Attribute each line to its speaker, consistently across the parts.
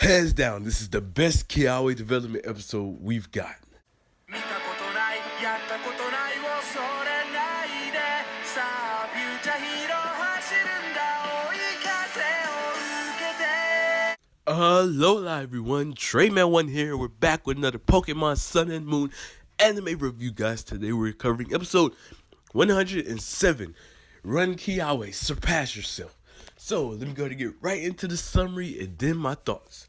Speaker 1: Hands down, this is the best Kiawe development episode we've got. Hello everyone, Treyman1 here. We're back with another Pokémon Sun and Moon anime review, guys. Today we're covering episode 107, Run Kiawe, Surpass Yourself. So let me go to get right into the summary and then my thoughts.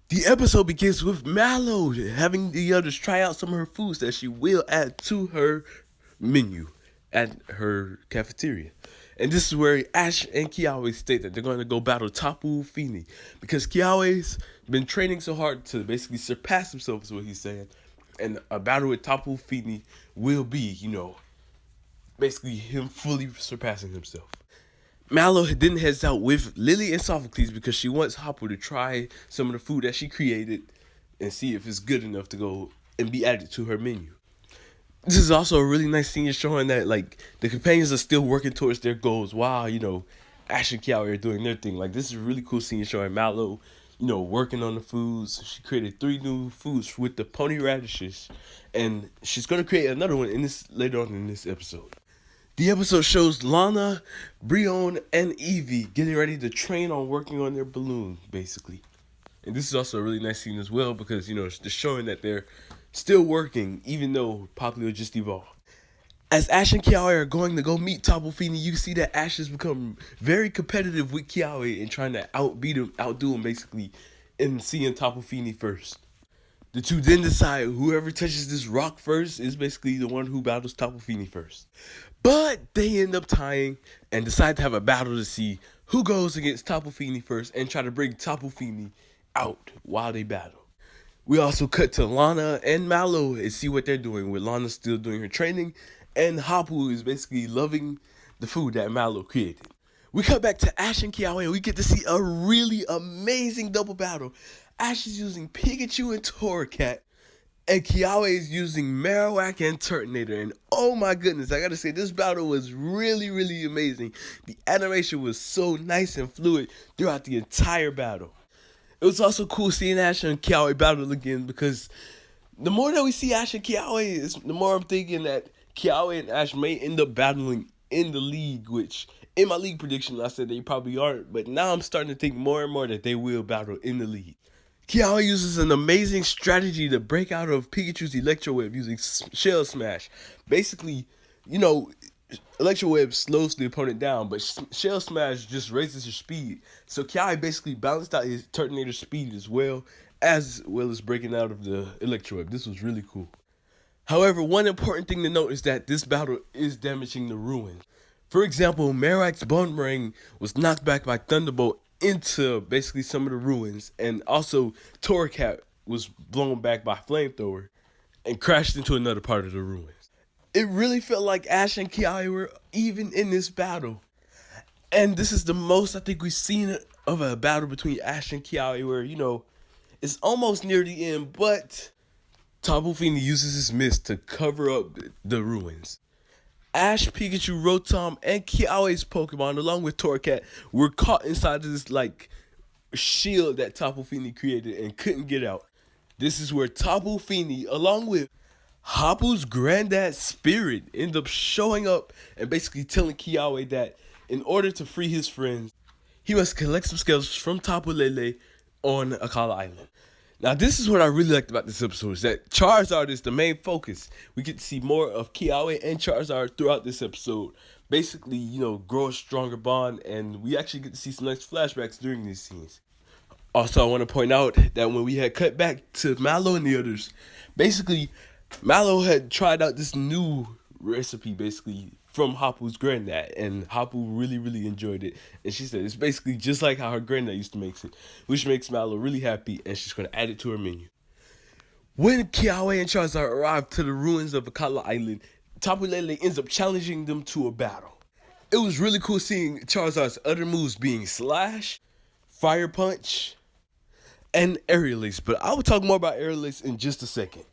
Speaker 1: The episode begins with Mallow having the others try out some of her foods that she will add to her menu at her cafeteria. And this is where Ash and Kiawe state that they're going to go battle Tapu Fini because Kiawe's been training so hard to basically surpass himself, is what he's saying. And a battle with Tapu Fini will be, basically him fully surpassing himself. Mallow then heads out with Lily and Sophocles because she wants Hapu to try some of the food that she created and see if it's good enough to go and be added to her menu. This is also a really nice scene showing that, the companions are still working towards their goals while, Ash and Kiawe are doing their thing. This is a really cool scene showing Mallow, working on the foods. She created 3 new foods with the pony radishes, and she's going to create another one later on in this episode. The episode shows Lana, Brion, and Evie getting ready to train on working on their balloon, basically. And this is also a really nice scene as well because, it's just showing that they're still working, even though Popplio just evolved. As Ash and Kiawe are going to go meet Tapu Fini, you see that Ash has become very competitive with Kiawe and trying to outdo him, basically, in seeing Tapu Fini first. The two then decide whoever touches this rock first is basically the one who battles Tapu Fini first. But they end up tying and decide to have a battle to see who goes against Tapu Fini first and try to bring Tapu Fini out while they battle. We also cut to Lana and Mallow and see what they're doing, with Lana still doing her training and Hapu is basically loving the food that Mallow created. We cut back to Ash and Kiawe and we get to see a really amazing double battle. Ash is using Pikachu and Torracat, and Kiawe is using Marowak and Turtonator. And oh my goodness, I gotta say, this battle was really, really amazing. The animation was so nice and fluid throughout the entire battle. It was also cool seeing Ash and Kiawe battle again because the more that we see Ash and Kiawe, the more I'm thinking that Kiawe and Ash may end up battling in the league, which in my league prediction I said they probably aren't, but now I'm starting to think more and more that they will battle in the league. Kiawe uses an amazing strategy to break out of Pikachu's Electro Web using Shell Smash. Basically, Electro Web slows the opponent down, but Shell Smash just raises your speed. So Kiawe basically balanced out his Turtonator speed as well as breaking out of the Electro Web. This was really cool. However, one important thing to note is that this battle is damaging the ruins. For example, Marowak's Boomerang was knocked back by Thunderbolt into basically some of the ruins, and also Torracat was blown back by Flamethrower and crashed into another part of the ruins. It really felt like Ash and Kiawe were even in this battle. And this is the most I think we've seen of a battle between Ash and Kiawe where, it's almost near the end, but Tapu Fini uses his mist to cover up the ruins. Ash, Pikachu, Rotom, and Kiawe's Pokemon, along with Torracat, were caught inside of this, shield that Tapu Fini created and couldn't get out. This is where Tapu Fini, along with Hapu's granddad Spirit, end up showing up and basically telling Kiawe that in order to free his friends, he must collect some scales from Tapu Lele on Akala Island. Now, this is what I really liked about this episode, is that Charizard is the main focus. We get to see more of Kiawe and Charizard throughout this episode. Basically, grow a stronger bond, and we actually get to see some nice flashbacks during these scenes. Also, I want to point out that when we had cut back to Mallow and the others, basically, Mallow had tried out this new recipe, basically, from Hapu's granddad, and Hapu really, really enjoyed it. And she said it's basically just like how her granddad used to make it, which makes Mallow really happy, and she's going to add it to her menu. When Kiawe and Charizard arrive to the ruins of Akala Island, Tapu Lele ends up challenging them to a battle. It was really cool seeing Charizard's other moves being Slash, Fire Punch, and Aerial Ace, but I will talk more about Aerial Ace in just a second.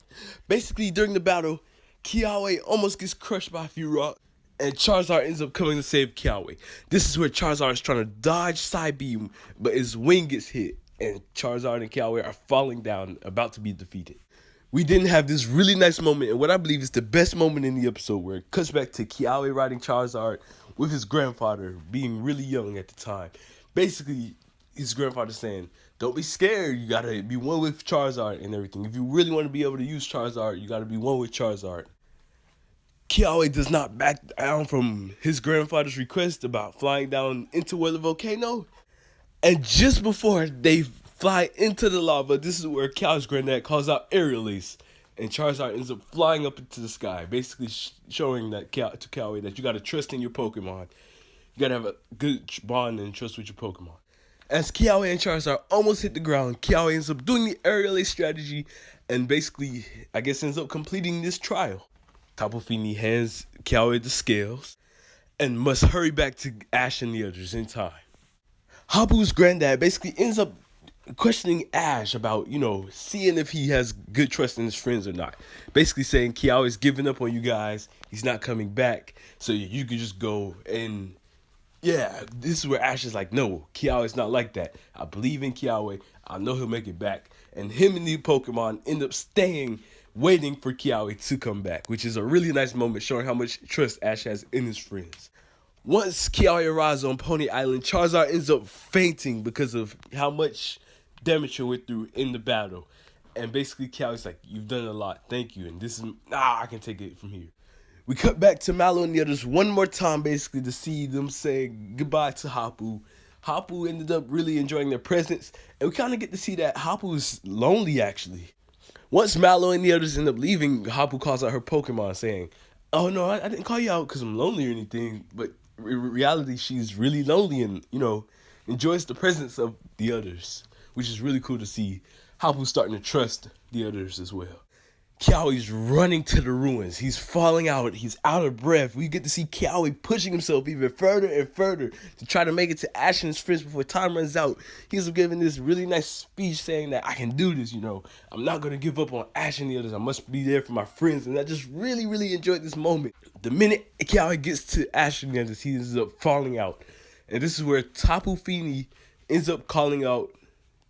Speaker 1: Basically, during the battle, Kiawe almost gets crushed by a few rocks, and Charizard ends up coming to save Kiawe. This is where Charizard is trying to dodge Psybeam, but his wing gets hit. and Charizard and Kiawe are falling down, about to be defeated. We didn't have this really nice moment, and what I believe is the best moment in the episode, where it cuts back to Kiawe riding Charizard with his grandfather, being really young at the time. Basically, his grandfather saying, don't be scared, you gotta be one with Charizard and everything. If you really want to be able to use Charizard, you gotta be one with Charizard. Kiawe does not back down from his grandfather's request about flying down into where the volcano. And just before they fly into the lava, this is where Kiawe's granddad calls out Aerial Ace. And Charizard ends up flying up into the sky, basically showing that to Kiawe that you gotta trust in your Pokemon. You gotta have a good bond and trust with your Pokemon. As Kiawe and Charizard almost hit the ground, Kiawe ends up doing the Aerial Ace strategy and basically, I guess, ends up completing this trial. Tapu Fini hands Kiawe the scales and must hurry back to Ash and the others in time. Hapu's granddad basically ends up questioning Ash about, seeing if he has good trust in his friends or not. Basically saying Kiawe's giving up on you guys, he's not coming back, so you can just go. And yeah, this is where Ash is like, no, Kiawe's not like that. I believe in Kiawe, I know he'll make it back. And him and the Pokemon end up staying, waiting for Kiawe to come back, which is a really nice moment showing how much trust Ash has in his friends. Once Kiawe arrives on Pony Island, Charizard ends up fainting because of how much damage he went through in the battle. And basically Kiawe's like, you've done a lot, thank you, and this is, I can take it from here. We cut back to Mallow and the others one more time, basically, to see them say goodbye to Hapu. Hapu ended up really enjoying their presence, and we kind of get to see that Hapu is lonely, actually. Once Mallow and the others end up leaving, Hapu calls out her Pokemon, saying, oh no, I didn't call you out because I'm lonely or anything, but in reality, she's really lonely and, enjoys the presence of the others, which is really cool to see. Hapu's starting to trust the others as well. Kiawe's running to the ruins. He's falling out. He's out of breath. We get to see Kiawe pushing himself even further and further to try to make it to Ash and his friends before time runs out. He's giving this really nice speech saying that I can do this, I'm not going to give up on Ash and the others. I must be there for my friends. And I just really, really enjoyed this moment. The minute Kiawe gets to Ash and the others, he ends up falling out. And this is where Tapu Fini ends up calling out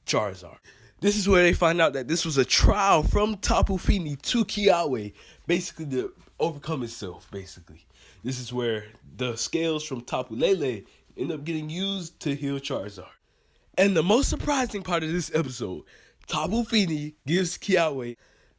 Speaker 1: Charizard. This is where they find out that this was a trial from Tapu Fini to Kiawe, basically to overcome itself, basically. This is where the scales from Tapu Lele end up getting used to heal Charizard. And the most surprising part of this episode, Tapu Fini gives Kiawe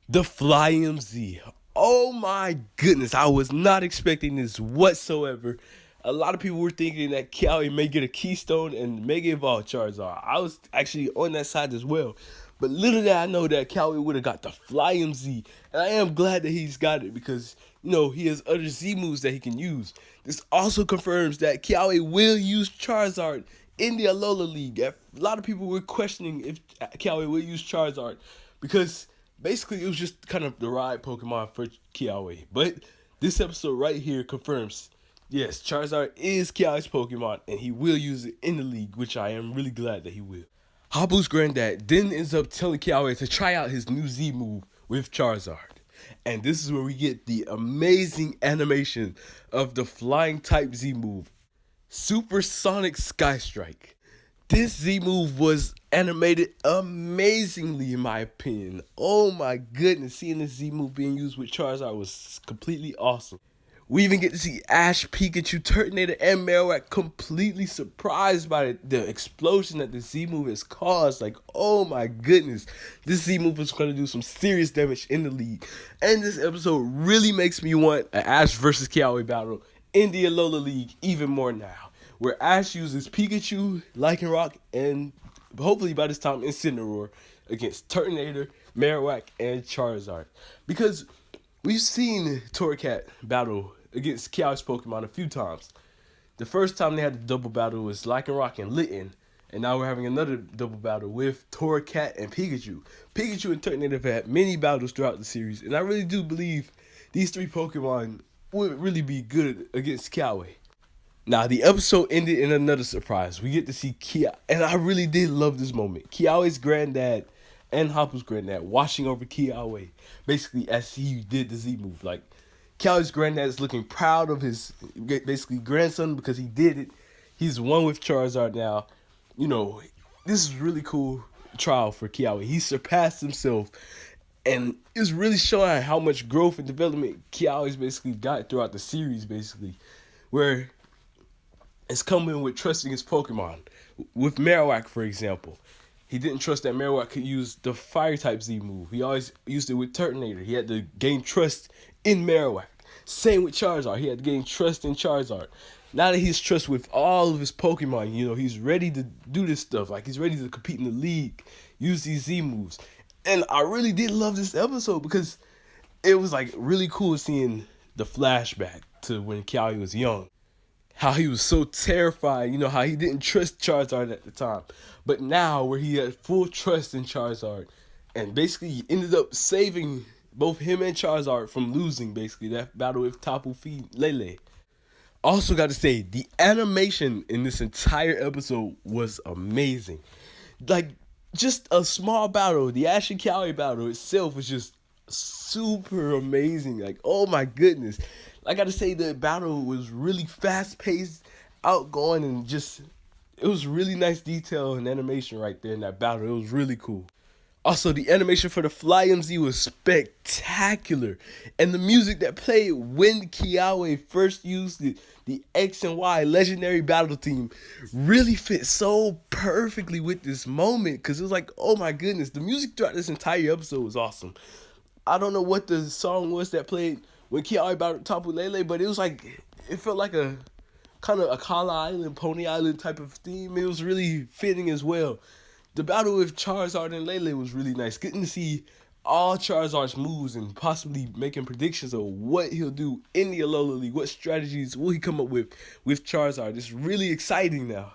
Speaker 1: the Flying Z. Oh my goodness, I was not expecting this whatsoever. A lot of people were thinking that Kiawe may get a Keystone and Mega Evolve Charizard. I was actually on that side as well. But little did I know that Kiawe would have got the Flying Z. And I am glad that he's got it because, he has other Z moves that he can use. This also confirms that Kiawe will use Charizard in the Alola League. A lot of people were questioning if Kiawe will use Charizard because basically it was just kind of the ride Pokemon for Kiawe. But this episode right here confirms, yes, Charizard is Kiawe's Pokemon, and he will use it in the league, which I am really glad that he will. Hapu's granddad then ends up telling Kiawe to try out his new Z move with Charizard. And this is where we get the amazing animation of the flying type Z move, Supersonic Sky Strike. This Z move was animated amazingly in my opinion. Oh my goodness, seeing this Z move being used with Charizard was completely awesome. We even get to see Ash, Pikachu, Turtonator, and Marowak completely surprised by the explosion that the Z move has caused. Like, oh my goodness. This Z move is going to do some serious damage in the league. And this episode really makes me want an Ash versus Kiawe battle in the Alola League even more now. Where Ash uses Pikachu, Lycanroc, and hopefully by this time Incineroar against Turtonator, Marowak, and Charizard. Because we've seen Torracat battle against Kiawe's Pokemon a few times. The first time they had the double battle was Lycanroc and Litten, and now we're having another double battle with Torracat and Pikachu. Pikachu and Turtonator have had many battles throughout the series, and I really do believe these three Pokemon would really be good against Kiawe. Now, the episode ended in another surprise. We get to see Kiawe, and I really did love this moment. Kiawe's granddad and Hapu's granddad watching over Kiawe, basically as he did the Z move. Like, Kiawe's granddad is looking proud of his basically grandson because he did it. He's one with Charizard now. This is really cool trial for Kiawe. He surpassed himself, and it's really showing how much growth and development Kiawe's basically got throughout the series, basically, where it's coming with trusting his Pokemon. With Marowak, for example, he didn't trust that Marowak could use the Fire-type Z move. He always used it with Turtonator. He had to gain trust in Marowak. Same with Charizard. He had to gain trust in Charizard. Now that he's trust with all of his Pokemon, he's ready to do this stuff. Like, he's ready to compete in the league, use these Z moves. And I really did love this episode because it was, like, really cool seeing the flashback to when Kiawe was young. How he was so terrified, how he didn't trust Charizard at the time. But now, where he had full trust in Charizard, and basically he ended up saving both him and Charizard from losing, basically, that battle with Tapu Lele. Also got to say, the animation in this entire episode was amazing. Like, just a small battle, the Ash and Kiawe battle itself was just super amazing. Like, oh my goodness. I got to say, the battle was really fast-paced, outgoing, and just, it was really nice detail and animation right there in that battle. It was really cool. Also, the animation for the Fly MZ was spectacular. And the music that played when Kiawe first used it, the X and Y legendary battle theme, really fit so perfectly with this moment. Because it was like, oh my goodness, the music throughout this entire episode was awesome. I don't know what the song was that played when Kiawe battled Tapu Lele, but it was like, it felt like a kind of a Kala Island, Pony Island type of theme. It was really fitting as well. The battle with Charizard and Lele was really nice. Getting to see all Charizard's moves and possibly making predictions of what he'll do in the Alola League. What strategies will he come up with Charizard. It's really exciting now.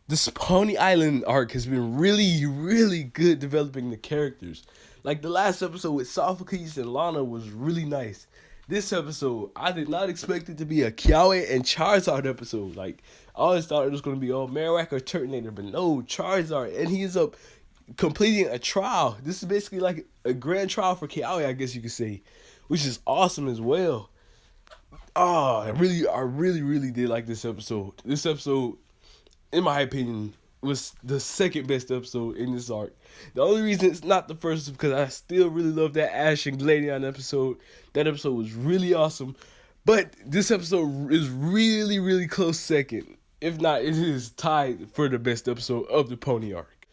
Speaker 1: This Pony Island arc has been really, really good developing the characters. Like the last episode with Sophocles and Lana was really nice. This episode, I did not expect it to be a Kiawe and Charizard episode. Like, I always thought it was going to be Marowak or Turtonator, but no, Charizard. And he ends up completing a trial. This is basically like a grand trial for Kiawe, I guess you could say, which is awesome as well. Oh, I really did like this episode. This episode, in my opinion, was the second best episode in this arc. The only reason it's not the first is because I still really love that Ash and Gladion episode. That episode was really awesome. But this episode is really close second. If not, it is tied for the best episode of the Pony arc.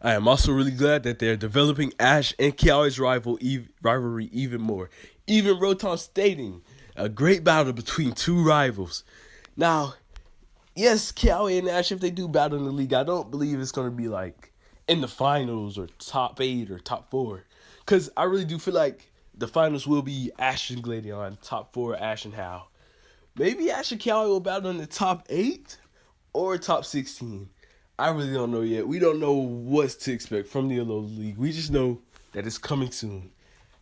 Speaker 1: I am also really glad that they're developing Ash and Kiawe's rivalry even more. Even Rotom stating a great battle between two rivals. Now, yes, Kiawe and Ash, if they do battle in the league, I don't believe it's going to be like in the finals or top 8 or top 4. Because I really do feel like the finals will be Ash and Gladion, top 4 Ash and Hal. Maybe Ash and Kiawe will battle in the top 8 or top 16. I really don't know yet. We don't know what to expect from the Alola League. We just know that it's coming soon.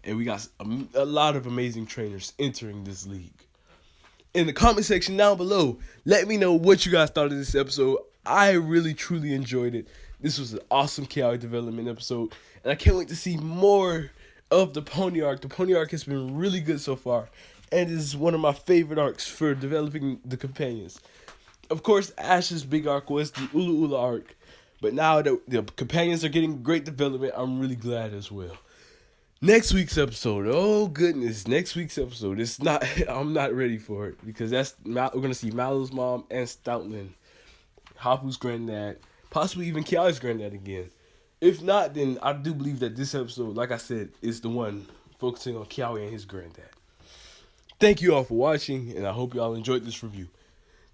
Speaker 1: And we got a lot of amazing trainers entering this league. In the comment section down below, let me know what you guys thought of this episode. I really, truly enjoyed it. This was an awesome Kiawe development episode. And I can't wait to see more of the Pony arc. The Pony arc has been really good so far. And is one of my favorite arcs for developing the companions. Of course, Ash's big arc was the Ula Ula arc. But now that the companions are getting great development, I'm really glad as well. Next week's episode, oh goodness, next week's episode, I'm not ready for it, because we're going to see Mallow's mom and Stoutland, Hapu's granddad, possibly even Kiawe's granddad again. If not, then I do believe that this episode, like I said, is the one focusing on Kiawe and his granddad. Thank you all for watching, and I hope you all enjoyed this review.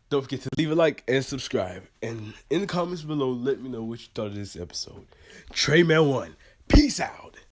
Speaker 1: Don't forget to leave a like and subscribe, and in the comments below, let me know what you thought of this episode. TreyMan1, peace out.